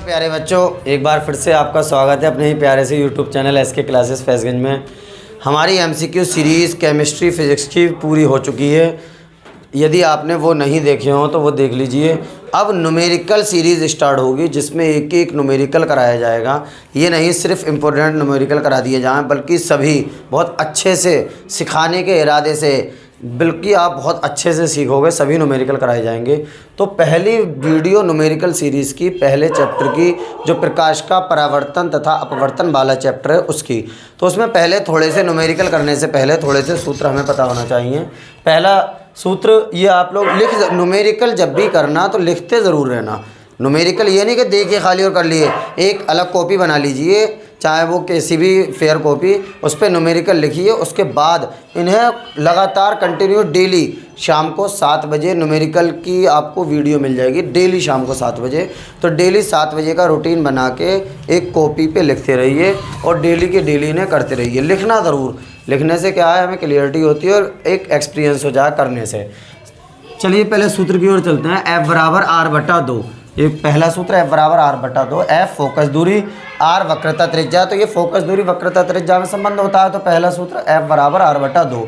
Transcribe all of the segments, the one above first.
प्यारे बच्चों, एक बार फिर से आपका स्वागत है अपने ही प्यारे से यूट्यूब चैनल एसके क्लासेस फैज़गंज में। हमारी एमसीक्यू सीरीज़ केमिस्ट्री फिज़िक्स की पूरी हो चुकी है। यदि आपने वो नहीं देखे हों तो वो देख लीजिए। अब न्यूमेरिकल सीरीज़ स्टार्ट होगी जिसमें एक एक न्यूमेरिकल कराया जाएगा। ये नहीं सिर्फ इम्पोर्टेंट न्यूमेरिकल करा दिए जाएँ, बल्कि सभी बहुत अच्छे से सिखाने के इरादे से, बल्कि आप बहुत अच्छे से सीखोगे, सभी न्यूमेरिकल कराए जाएंगे। तो पहली वीडियो न्यूमेरिकल सीरीज़ की पहले चैप्टर की, जो प्रकाश का परावर्तन तथा अपवर्तन वाला चैप्टर है, उसकी तो उसमें पहले थोड़े से न्यूमेरिकल करने से पहले थोड़े से सूत्र हमें पता होना चाहिए। पहला सूत्र ये आप लोग न्यूमेरिकल जब भी करना तो लिखते ज़रूर रहना। न्यूमेरिकल ये नहीं कि देखिए खाली और कर लिए, एक अलग कॉपी बना लीजिए, चाहे वो किसी भी फेयर कॉपी, उस पर न्यूमेरिकल लिखिए। उसके बाद इन्हें लगातार कंटिन्यू डेली शाम को 7 बजे न्यूमेरिकल की आपको वीडियो मिल जाएगी, डेली शाम को 7 बजे। तो डेली 7 बजे का रूटीन बना के एक कॉपी पे लिखते रहिए और डेली के डेली इन्हें करते रहिए। लिखना ज़रूर, लिखने से क्या है, हमें क्लियरिटी होती है और एक एक्सपीरियंस हो जाए करने से। चलिए पहले सूत्र की ओर चलते हैं। F बराबर R/2, ये पहला सूत्र F बराबर R/2। F फोकस दूरी, R वक्रता त्रिज्या, तो ये फोकस दूरी वक्रता त्रिज्या में संबंध होता है। तो पहला सूत्र F बराबर R/2।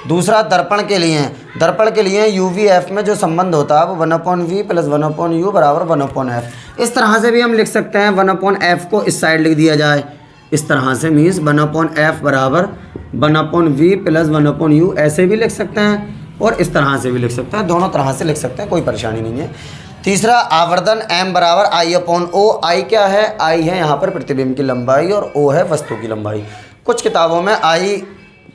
दूसरा दर्पण के लिए, दर्पण के लिए UV/F में जो संबंध होता है वो 1/V + 1/U बराबर 1/F। इस तरह से भी हम लिख सकते हैं, 1/F को इस साइड लिख दिया जाए इस तरह से, मीन्स 1/F बराबर 1/V + 1/U, ऐसे भी लिख सकते हैं और इस तरह से भी लिख सकते हैं। दोनों तरह से लिख सकते हैं, कोई परेशानी नहीं है। तीसरा आवर्धन M बराबर I/O। I क्या है? I है यहाँ पर प्रतिबिंब की लंबाई और O है वस्तु की लंबाई। कुछ किताबों में I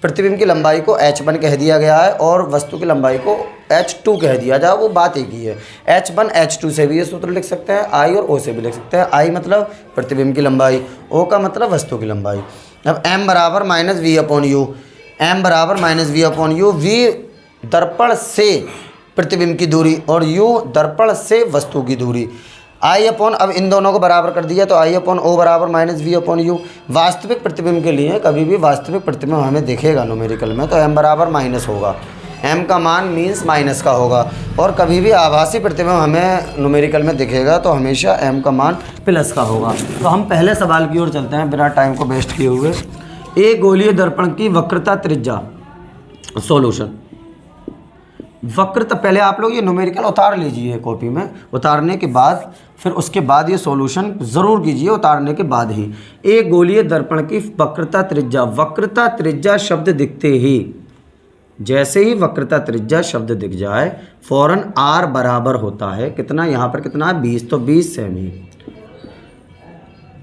प्रतिबिंब की लंबाई को H1 कह दिया गया है और वस्तु की लंबाई को H2 कह दिया जाए, वो बात एक ही है। H1 H2 से भी ये सूत्र लिख सकते हैं, I और O से भी लिख सकते हैं। I मतलब प्रतिबिंब की लंबाई, O का मतलब वस्तु की लंबाई। अब M बराबर -V/U, M बराबर -V/U। V दर्पण से प्रतिबिंब की दूरी और U दर्पण से वस्तु की दूरी। I/, अब इन दोनों को बराबर कर दिया तो I/O बराबर -V/U। वास्तविक प्रतिबिंब के लिए कभी भी वास्तविक प्रतिबिंब हमें दिखेगा न्यूमेरिकल में तो M बराबर माइनस होगा, M का मान मीन्स माइनस का होगा। और कभी भी आभासी प्रतिबिंब हमें न्यूमेरिकल में दिखेगा तो हमेशा M का मान प्लस का होगा। तो हम पहले सवाल की ओर चलते हैं बिना टाइम को वेस्ट किए हुए। एक गोलीय दर्पण की वक्रता त्रिज्या, सॉल्यूशन। वक्रता, पहले आप लोग ये न्यूमेरिकल उतार लीजिए कॉपी में, उतारने के बाद फिर उसके बाद ये सॉल्यूशन ज़रूर कीजिए उतारने के बाद ही। एक गोलीय दर्पण की वक्रता त्रिज्या, वक्रता त्रिज्या शब्द दिखते ही, जैसे ही वक्रता त्रिज्या शब्द दिख जाए फौरन R बराबर होता है कितना, यहाँ पर कितना है 20, तो 20 सेमी।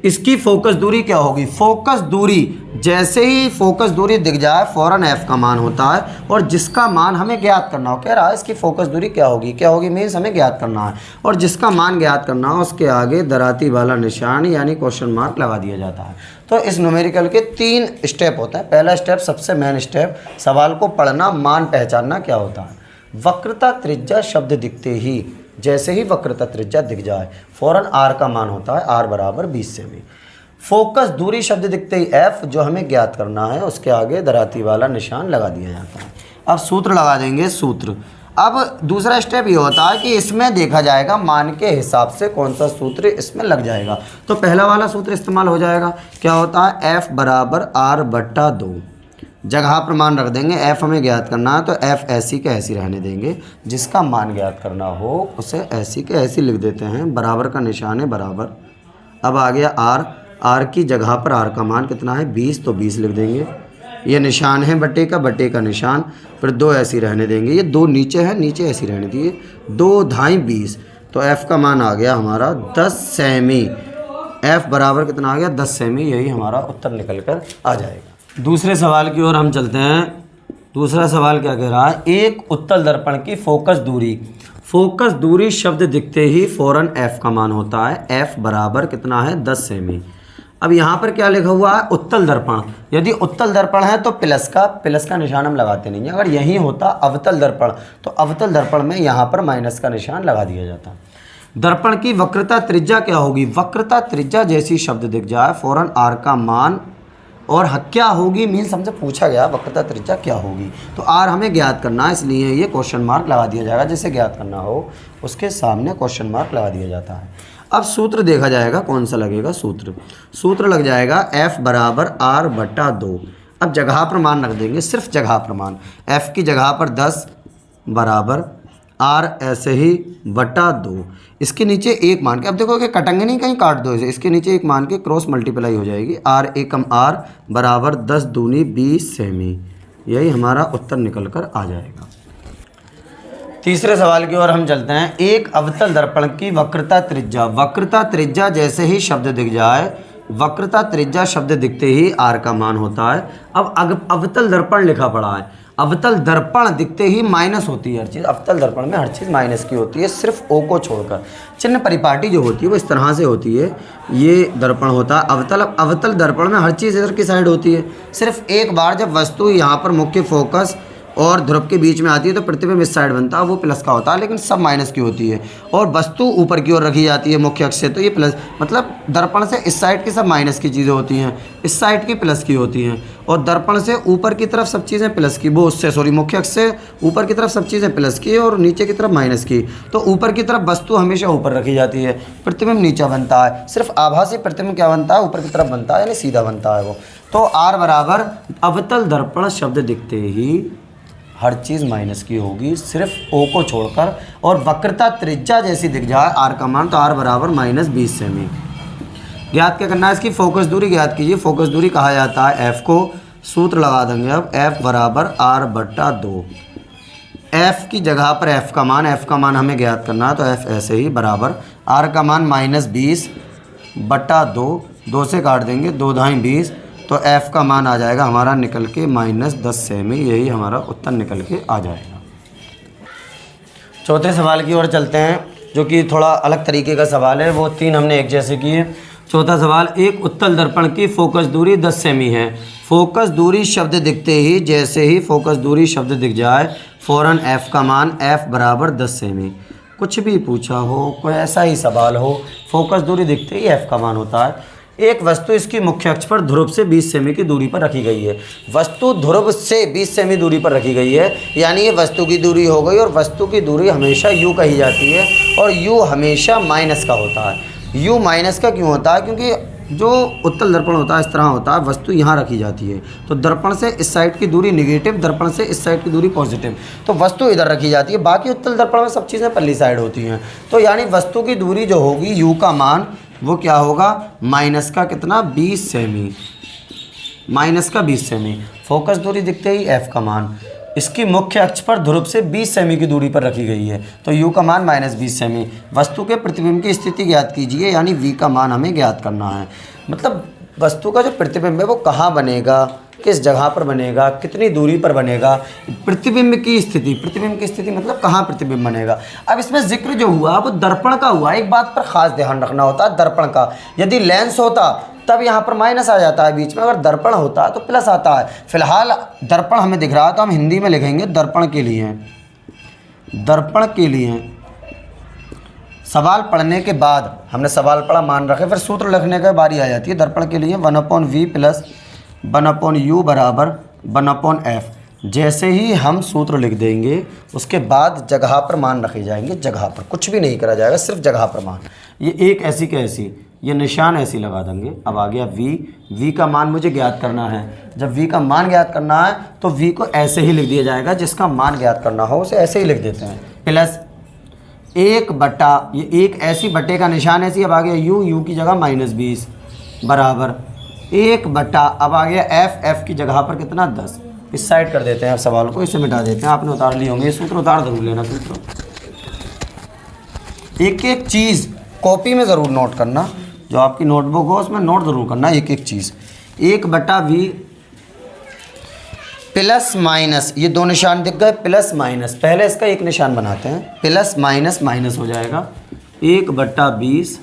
इसकी फोकस दूरी क्या होगी? फोकस दूरी, जैसे ही फोकस दूरी दिख जाए फौरन F का मान होता है और जिसका मान हमें ज्ञात करना हो, कह रहा है इसकी फोकस दूरी क्या होगी, क्या होगी मीन्स हमें ज्ञात करना है और जिसका मान ज्ञात करना हो उसके आगे दराती वाला निशान यानी क्वेश्चन मार्क लगा दिया जाता है। तो इस न्यूमेरिकल के 3 स्टेप होते हैं। पहला स्टेप, सबसे मेन स्टेप, सवाल को पढ़ना, मान पहचानना क्या होता है। वक्रता त्रिज्या शब्द दिखते ही, जैसे ही वक्रता त्रिज्या दिख जाए फौरन R का मान होता है R बराबर 20 सेमी। फोकस दूरी शब्द दिखते ही F जो हमें ज्ञात करना है उसके आगे दराती वाला निशान लगा दिया जाता है। अब सूत्र लगा देंगे, सूत्र। अब दूसरा स्टेप ये होता है कि इसमें देखा जाएगा मान के हिसाब से कौन सा सूत्र इसमें लग जाएगा। तो पहला वाला सूत्र इस्तेमाल हो जाएगा, क्या होता है F बराबर R/2। जगह पर मान रख देंगे, F हमें ज्ञात करना है तो F ऐसी के ऐसी रहने देंगे, जिसका मान ज्ञात करना हो उसे ऐसी के ऐसी लिख देते हैं, बराबर का निशान है बराबर। अब आ गया R की जगह पर R का मान कितना है 20, तो 20 लिख देंगे। ये निशान है बटे का निशान, फिर 2 ऐसी रहने देंगे, ये 2 नीचे है, नीचे ऐसी रहने दिए, 2 ढाई 20, तो F का मान आ गया हमारा 10 सेमी। F बराबर कितना आ गया 10 सेमी, यही हमारा उत्तर निकल कर आ जाएगा। दूसरे सवाल की ओर हम चलते हैं। दूसरा सवाल क्या कह रहा है? एक उत्तल दर्पण की फोकस दूरी, फोकस दूरी शब्द दिखते ही फौरन F का मान होता है, F बराबर कितना है 10 सेमी। अब यहाँ पर क्या लिखा हुआ है? उत्तल दर्पण। यदि उत्तल दर्पण है तो प्लस का निशान हम लगाते नहीं हैं। अगर यही होता अवतल दर्पण तो अवतल दर्पण में यहाँ पर माइनस का निशान लगा दिया जाता। दर्पण की वक्रता त्रिज्या क्या होगी? वक्रता त्रिज्या जैसी शब्द दिख जाए फौरन R का मान, और क्या होगी मीन्स हमसे पूछा गया वक्रता त्रिज्या क्या होगी, तो R हमें ज्ञात करना है, इसलिए ये क्वेश्चन मार्क लगा दिया जाएगा। जिसे ज्ञात करना हो उसके सामने क्वेश्चन मार्क लगा दिया जाता है। अब सूत्र देखा जाएगा कौन सा लगेगा। सूत्र लग जाएगा f बराबर r बटा 2। अब जगह पर मान रख देंगे, सिर्फ जगह पर मान, f की जगह पर 10 बराबर r ऐसे ही बटा 2। इसके नीचे एक मान के, अब देखो कि कटेंगे नहीं, कहीं काट दो इसे, इसके नीचे एक मान के क्रॉस मल्टीप्लाई हो जाएगी, r एकम r बराबर 10 दूनी 20 सेमी। यही हमारा उत्तर निकल कर आ जाएगा। तीसरे सवाल की ओर हम चलते हैं। एक अवतल दर्पण की वक्रता त्रिज्या जैसे ही शब्द दिख जाए, वक्रता त्रिज्या शब्द दिखते ही r का मान होता है। अब अवतल दर्पण लिखा पड़ा है, अवतल दर्पण दिखते ही माइनस होती है हर चीज़। अवतल दर्पण में हर चीज़ माइनस की होती है, सिर्फ ओ को छोड़कर। चिन्ह परिपाटी जो होती है वो इस तरह से होती है, ये दर्पण होता है अवतल। अवतल दर्पण में हर चीज़ इधर की साइड होती है। सिर्फ एक बार जब वस्तु यहाँ पर मुख्य फोकस और ध्रुव के बीच में आती है तो प्रतिबिंब इस साइड बनता है, वो प्लस का होता है, लेकिन सब माइनस की होती है। और वस्तु ऊपर की ओर रखी जाती है मुख्य अक्ष से, तो ये प्लस, मतलब दर्पण से इस साइड की सब माइनस की चीज़ें होती हैं, इस साइड की प्लस की होती हैं। और दर्पण से ऊपर की तरफ सब चीज़ें प्लस की, वो उससे सॉरी मुख्य अक्ष से ऊपर की तरफ सब चीज़ें प्लस की और नीचे की तरफ माइनस की। तो ऊपर की तरफ वस्तु हमेशा ऊपर रखी जाती है, प्रतिबिंब नीचा बनता है। सिर्फ आभासी प्रतिबिंब क्या बनता है, ऊपर की तरफ बनता है, यानी सीधा बनता है वो। तो r बराबर अवतल दर्पण शब्द दिखते ही हर चीज़ माइनस की होगी, सिर्फ o को छोड़कर। और वक्रता त्रिज्या जैसी दिख जाए r का मान, तो r बराबर -20 सेमी। ज्ञात क्या करना है, इसकी फोकस दूरी ज्ञात कीजिए। फोकस दूरी कहा जाता है f को, सूत्र लगा देंगे अब, f बराबर r बटा 2। f की जगह पर f का मान हमें ज्ञात करना है, तो f ऐसे ही बराबर r का मान -20 बटा 2, 2 से काट देंगे, 2 धाई 20, तो f का मान आ जाएगा हमारा निकल के -10 सेमी। यही हमारा उत्तर निकल के आ जाएगा। चौथे सवाल की ओर चलते हैं, जो कि थोड़ा अलग तरीके का सवाल है। वो 3 हमने एक जैसे किए। चौथा सवाल, एक उत्तल दर्पण की फोकस दूरी 10 सेमी है। फोकस दूरी शब्द दिखते ही, जैसे ही फोकस दूरी शब्द दिख जाए, फ़ौरन f का मान f बराबर 10 सेमी। कुछ भी पूछा हो, कोई ऐसा ही सवाल हो, फोकस दूरी दिखते ही f का मान होता है। एक वस्तु इसकी मुख्य अक्ष पर ध्रुव से 20 सेमी की दूरी पर रखी गई है। वस्तु ध्रुव से 20 सेमी दूरी पर रखी गई है, यानी ये वस्तु की दूरी हो गई। और वस्तु की दूरी हमेशा u कही जाती है, और u हमेशा माइनस का होता है। u माइनस का क्यों होता है, क्योंकि जो उत्तल दर्पण होता है इस तरह होता है, वस्तु यहाँ रखी जाती है, तो दर्पण से इस साइड की दूरी निगेटिव, दर्पण से इस साइड की दूरी पॉजिटिव, तो वस्तु इधर रखी जाती है। बाकी उत्तल दर्पण में सब चीज़ें पल्ली साइड होती हैं। तो यानी वस्तु की दूरी जो होगी, u का मान वो क्या होगा, माइनस का कितना, 20 सेमी, माइनस का 20 सेमी। फोकस दूरी दिखते ही f का मान इसकी मुख्य अक्ष पर ध्रुव से 20 सेमी की दूरी पर रखी गई है, तो u का मान -20 सेमी। वस्तु के प्रतिबिंब की स्थिति ज्ञात कीजिए, यानी v का मान हमें ज्ञात करना है। मतलब वस्तु का जो प्रतिबिंब है वो कहाँ बनेगा, किस जगह पर बनेगा, कितनी दूरी पर बनेगा। प्रतिबिंब की स्थिति मतलब कहाँ प्रतिबिंब बनेगा। अब इसमें जिक्र जो हुआ वो दर्पण का हुआ। एक बात पर खास ध्यान रखना होता है दर्पण का, यदि लेंस होता तब यहाँ पर माइनस आ जाता है बीच में, अगर दर्पण होता तो प्लस आता है। फिलहाल दर्पण हमें दिख रहा है तो हम हिंदी में लिखेंगे दर्पण के लिए। सवाल पढ़ने के बाद हमने सवाल पढ़ा, मान रखे, फिर सूत्र लिखने का बारी आ जाती है। दर्पण के लिए 1/v प्लस 1/u बराबर 1/f। जैसे ही हम सूत्र लिख देंगे उसके बाद जगह पर मान रखे जाएंगे, जगह पर कुछ भी नहीं करा जाएगा, सिर्फ जगह पर मान। ये एक ऐसी का ऐसी, ये निशान ऐसी लगा देंगे। अब आ गया v का मान मुझे ज्ञात करना है। जब v का मान ज्ञात करना है तो v को ऐसे ही लिख दिया जाएगा, जिसका मान ज्ञात करना हो उसे ऐसे ही लिख देते हैं, प्लस 1 बटा, ये एक ऐसी बटे का निशान ऐसी। अब आ गया u की जगह -20 बराबर 1 बटा, अब आ गया f की जगह पर कितना, 10। इस साइड कर देते हैं अब सवाल को, इसे मिटा देते हैं। आपने उतार लिए होंगे, ये सूत्र उतार जरूर लेना। सूत्र एक एक चीज़ कॉपी में ज़रूर नोट करना, जो आपकी नोटबुक हो उसमें नोट ज़रूर करना एक एक चीज़। 1/v प्लस माइनस, ये 2 निशान दिख गए, प्लस माइनस। पहले इसका एक निशान बनाते हैं, प्लस माइनस माइनस हो जाएगा। 1/20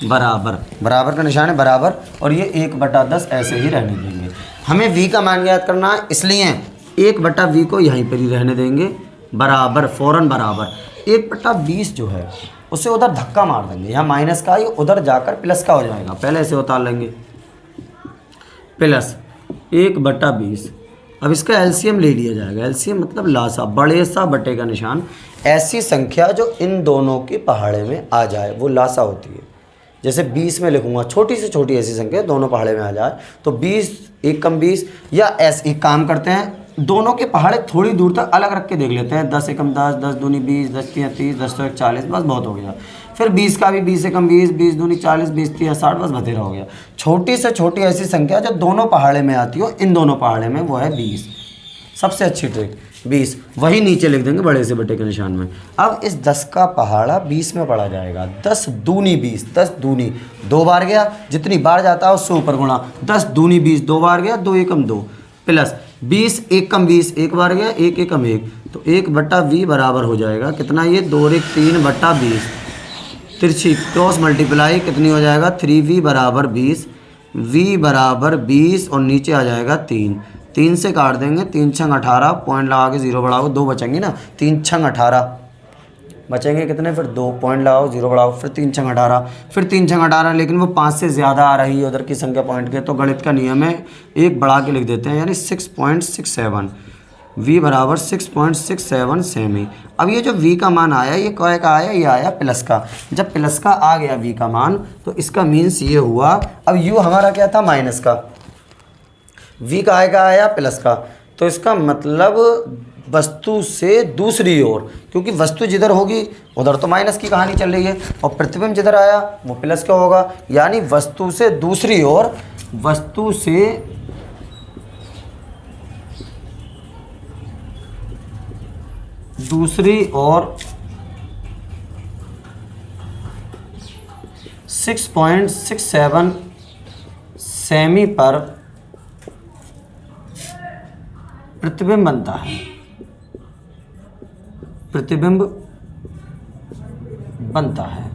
बराबर का निशान है बराबर, और ये 1/10 ऐसे ही रहने देंगे। हमें v का मान ज्ञात करना है, इसलिए 1/v को यहीं पर ही रहने देंगे, बराबर, फ़ौरन बराबर 1/20 जो है उसे उधर धक्का मार देंगे। यहाँ माइनस का ही उधर जाकर प्लस का हो जाएगा। पहले इसे उतार लेंगे, प्लस 1/20। अब इसका एलसीएम ले लिया जाएगा। एलसीएम मतलब लासा, बड़े सा बटे का निशान। ऐसी संख्या जो इन दोनों के पहाड़े में आ जाए वो लासा होती है। जैसे 20 में लिखूंगा, छोटी से छोटी ऐसी संख्या दोनों पहाड़े में आ जाए तो 20 1 कम 20, या ऐसे एक काम करते हैं, दोनों के पहाड़े थोड़ी दूर तक अलग रख के देख लेते हैं। 10 एकम 10, 10 दूनी 20, 10 तिया 30, 10 तो 40, बस बहुत हो गया। फिर 20 का भी 20 एकम 20, 20 दूनी 40, 20 तिया 60, बस बतेरा हो गया। छोटी से छोटी ऐसी संख्या जो दोनों पहाड़े में आती हो, इन दोनों पहाड़े में, वो है 20। सबसे अच्छी ट्रिक 20, वही नीचे लिख देंगे बड़े से बटे के निशान में। अब इस 10 का पहाड़ा 20 में पढ़ा जाएगा। 10 दूनी 20, 10 दूनी 2 बार गया, जितनी बार जाता है उससे ऊपर गुणा। 10 दूनी 20 2 बार गया, 2 एकम 2, प्लस 20 1 कम 20 1 बार गया, 1 एकम 1, तो 1 बट्टा 20 बराबर हो जाएगा कितना, ये 2 और 1 3 बट्टा 20। तिरछी क्रॉस मल्टीप्लाई कितनी हो जाएगा, 3v बराबर 20, v बराबर 20 और नीचे आ जाएगा 3। 3 से काट देंगे, 3 छंग 18, पॉइंट लगा के 0 बढ़ाओ, 2 बचेंगे ना, 3 छंग 18 बचेंगे कितने, फिर 2 पॉइंट लगाओ 0 बढ़ाओ, फिर 3 छंग 18, फिर 3 छंग 18, लेकिन वो 5 से ज़्यादा आ रही है उधर की संख्या पॉइंट के, तो गणित का नियम है एक बढ़ा के लिख देते हैं, यानी 6.67, v बराबर 6.67 सेमी। अब ये जो v का मान आया, ये क्या का आया, ये आया प्लस का। जब प्लस का आ गया v का मान, तो इसका मीन्स ये हुआ, अब u हमारा क्या था, माइनस का, v का आया प्लस का, तो इसका मतलब वस्तु से दूसरी ओर, क्योंकि वस्तु जिधर होगी उधर तो माइनस की कहानी चल रही है, और प्रतिबिंब जिधर आया वो प्लस का होगा, यानी वस्तु से दूसरी ओर, वस्तु से दूसरी ओर 6.67 सेमी पर प्रतिबिंब बनता है, प्रतिबिंब बनता है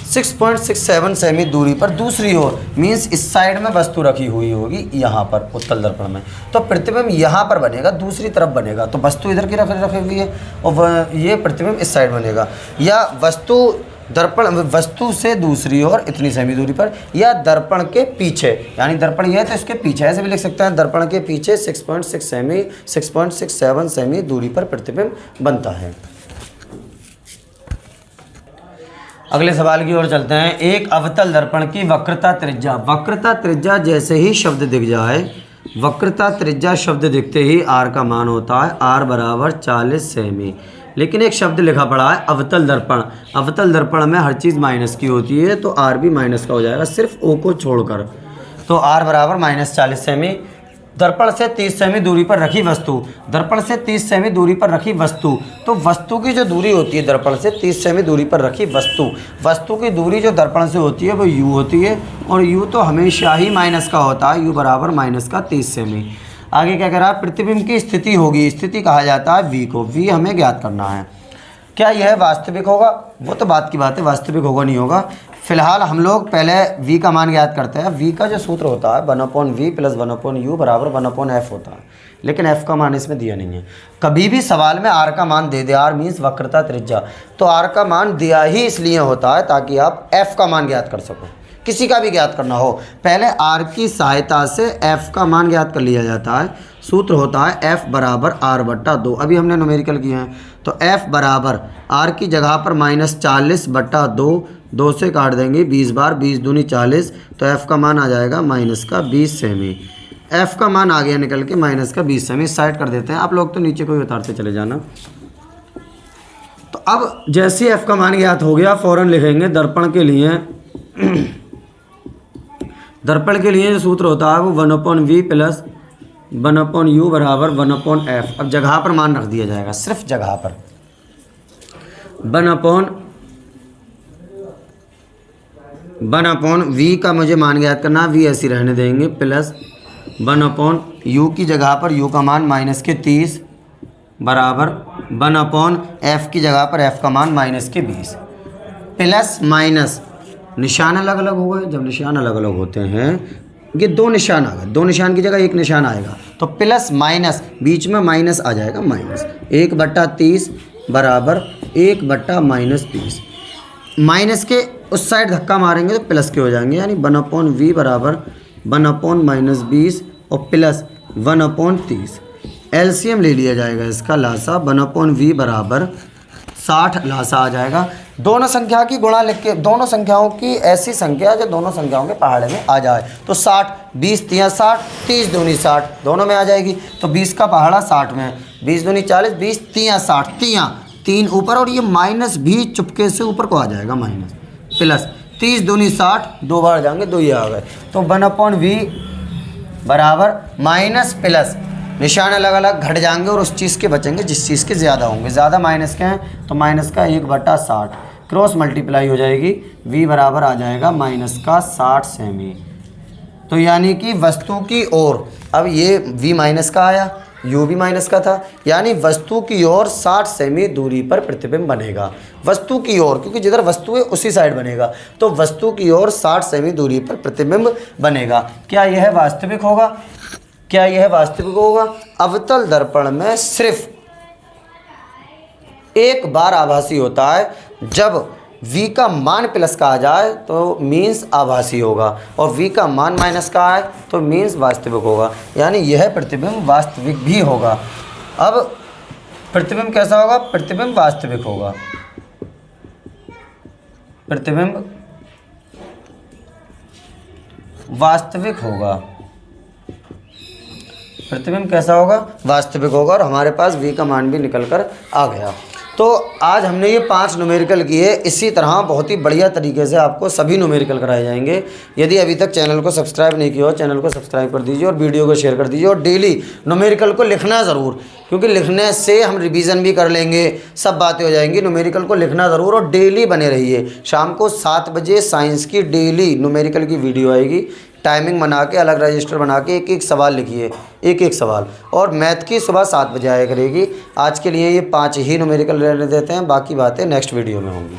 6.67 सेमी दूरी पर दूसरी ओर, मीन्स इस साइड में वस्तु रखी हुई होगी यहाँ पर उत्तल दर्पण में, तो प्रतिबिंब यहाँ पर बनेगा, दूसरी तरफ बनेगा, तो वस्तु इधर की रखी हुई है और ये प्रतिबिंब इस साइड बनेगा, या वस्तु दर्पण वस्तु से दूसरी ओर इतनी सेमी दूरी पर, या दर्पण के पीछे, यानी दर्पण ये है तो इसके पीछे, ऐसे भी लिख सकते हैं, दर्पण के पीछे 6.67 सेमी दूरी पर प्रतिबिंब बनता है। अगले सवाल की ओर चलते हैं। एक अवतल दर्पण की वक्रता त्रिज्या, वक्रता त्रिज्या जैसे ही शब्द दिख जाए, वक्रता त्रिज्या शब्द दिखते ही आर का मान होता है आर बराबर 40 सेमी। लेकिन एक शब्द लिखा पड़ा है अवतल दर्पण, अवतल दर्पण में हर चीज़ माइनस की होती है, तो आर भी माइनस का हो जाएगा सिर्फ ओ को छोड़कर, तो आर बराबर -40 सेमी। दर्पण से 30 सेमी दूरी पर रखी वस्तु, दर्पण से 30 सेमी दूरी पर रखी वस्तु, तो वस्तु की जो दूरी होती है दर्पण से 30 सेमी दूरी पर रखी वस्तु, वस्तु की दूरी जो दर्पण से होती है वो u होती है, और u तो हमेशा ही माइनस का होता है, u बराबर -30 सेमी। आगे क्या कह रहा है, प्रतिबिंब की स्थिति होगी, स्थिति कहा जाता है v को, v हमें ज्ञात करना है। क्या यह वास्तविक होगा, वो तो बात की बात है, वास्तविक होगा नहीं होगा। फिलहाल हम लोग पहले v का मान ज्ञात करते हैं। v का जो सूत्र होता है 1/v + 1/u बराबर 1/f होता है, लेकिन f का मान इसमें दिया नहीं है। कभी भी सवाल में r का मान दे दे, r मीन्स वक्रता त्रिज्या, तो r का मान दिया ही इसलिए होता है ताकि आप f का मान ज्ञात कर सको। किसी का भी ज्ञात करना हो, पहले r की सहायता से f का मान ज्ञात कर लिया जाता है। सूत्र होता है f बराबर r/2, अभी हमने न्यूमेरिकल किए हैं, तो f बराबर r की जगह पर -40/2, 2 से काट देंगे 20 बार, 20 दूनी 40, तो f का मान आ जाएगा -20 सेमी। f का मान आ गया निकल के -20 सेमी, साइड कर देते हैं। आप लोग तो नीचे को ही उतारते चले जाना। तो अब जैसे f का मान ज्ञात हो गया, फ़ौरन लिखेंगे दर्पण के लिए, दर्पण के लिए जो सूत्र होता है वो 1/v + 1/u बराबर 1/f। अब जगह पर मान रख दिया जाएगा, सिर्फ जगह पर 1/v का मुझे मान ज्ञात करना, v ऐसी रहने देंगे, प्लस 1/u की जगह पर u का मान -30 बराबर 1/f की जगह पर f का मान -20, प्लस माइनस निशान अलग अलग हो गए। जब निशान अलग अलग होते हैं, ये 2 निशान आ गए, 2 निशान की जगह 1 निशान आएगा, तो प्लस माइनस, बीच में माइनस आ जाएगा, -1/30 बराबर 1/-30। माइनस के उस साइड धक्का मारेंगे तो प्लस के हो जाएंगे, यानी 1/v बराबर 1/-20 और प्लस 1/30। एलसीएम ले लिया जाएगा इसका लासा, 1/v बराबर 60 लासा आ जाएगा। दोनों संख्या की गुणा लिख के, दोनों संख्याओं की ऐसी संख्या जो दोनों संख्याओं के पहाड़े में आ जाए। तो 60, 20 तियाँ 60, 30 दूनी 60, दोनों में आ जाएगी। तो 20 का पहाड़ा 60 में, 20 दूनी 40, 20 तियाँ 60, तियाँ 3 ऊपर, और ये माइनस भी चुपके से ऊपर को आ जाएगा, माइनस प्लस 30 दूनी 60, 2 बार जाएंगे, 2 ये आ गए। तो 1/v बराबर माइनस प्लस, निशान अलग अलग घट जाएंगे और उस चीज़ के बचेंगे जिस चीज़ के ज़्यादा होंगे। ज़्यादा माइनस के हैं तो माइनस का 1/60, क्रॉस मल्टीप्लाई हो जाएगी, v बराबर आ जाएगा माइनस का 60 सेमी। तो यानी कि वस्तु की ओर, अब ये v माइनस का आया, u भी माइनस का था, यानी वस्तु की ओर 60 सेमी दूरी पर प्रतिबिंब बनेगा। वस्तु की ओर, क्योंकि जिधर वस्तु है उसी साइड बनेगा, तो वस्तु की ओर 60 सेमी दूरी पर प्रतिबिंब बनेगा। क्या यह वास्तविक होगा? क्या यह वास्तविक होगा? अवतल दर्पण में सिर्फ एक बार आभासी होता है, जब v का मान प्लस का आ जाए तो मीन्स आभासी होगा, और v का मान माइनस का आए तो मीन्स वास्तविक होगा। यानी यह प्रतिबिंब वास्तविक भी होगा। अब प्रतिबिंब कैसा होगा? प्रतिबिंब वास्तविक होगा। प्रतिबिंब वास्तविक होगा। प्रतिबिंब कैसा होगा? वास्तविक होगा, और हमारे पास v का मान भी निकल कर आ गया। तो आज हमने ये 5 न्यूमेरिकल किए। इसी तरह बहुत ही बढ़िया तरीके से आपको सभी न्यूमेरिकल कराए जाएंगे। यदि अभी तक चैनल को सब्सक्राइब नहीं किया हो, चैनल को सब्सक्राइब कर दीजिए और वीडियो को शेयर कर दीजिए, और डेली न्यूमेरिकल को लिखना ज़रूर, क्योंकि लिखने से हम रिवीजन भी कर लेंगे, सब बातें हो जाएंगी। न्यूमेरिकल को लिखना ज़रूर और डेली बने रहिए। शाम को 7 बजे साइंस की डेली न्यूमेरिकल की वीडियो आएगी। टाइमिंग बना के, अलग रजिस्टर बना के एक एक सवाल लिखिए, एक एक सवाल। और मैथ की सुबह 7 बजे आया करेगी। आज के लिए ये 5 ही न्यूमेरिकल रहने देते हैं, बाकी बातें नेक्स्ट वीडियो में होंगी।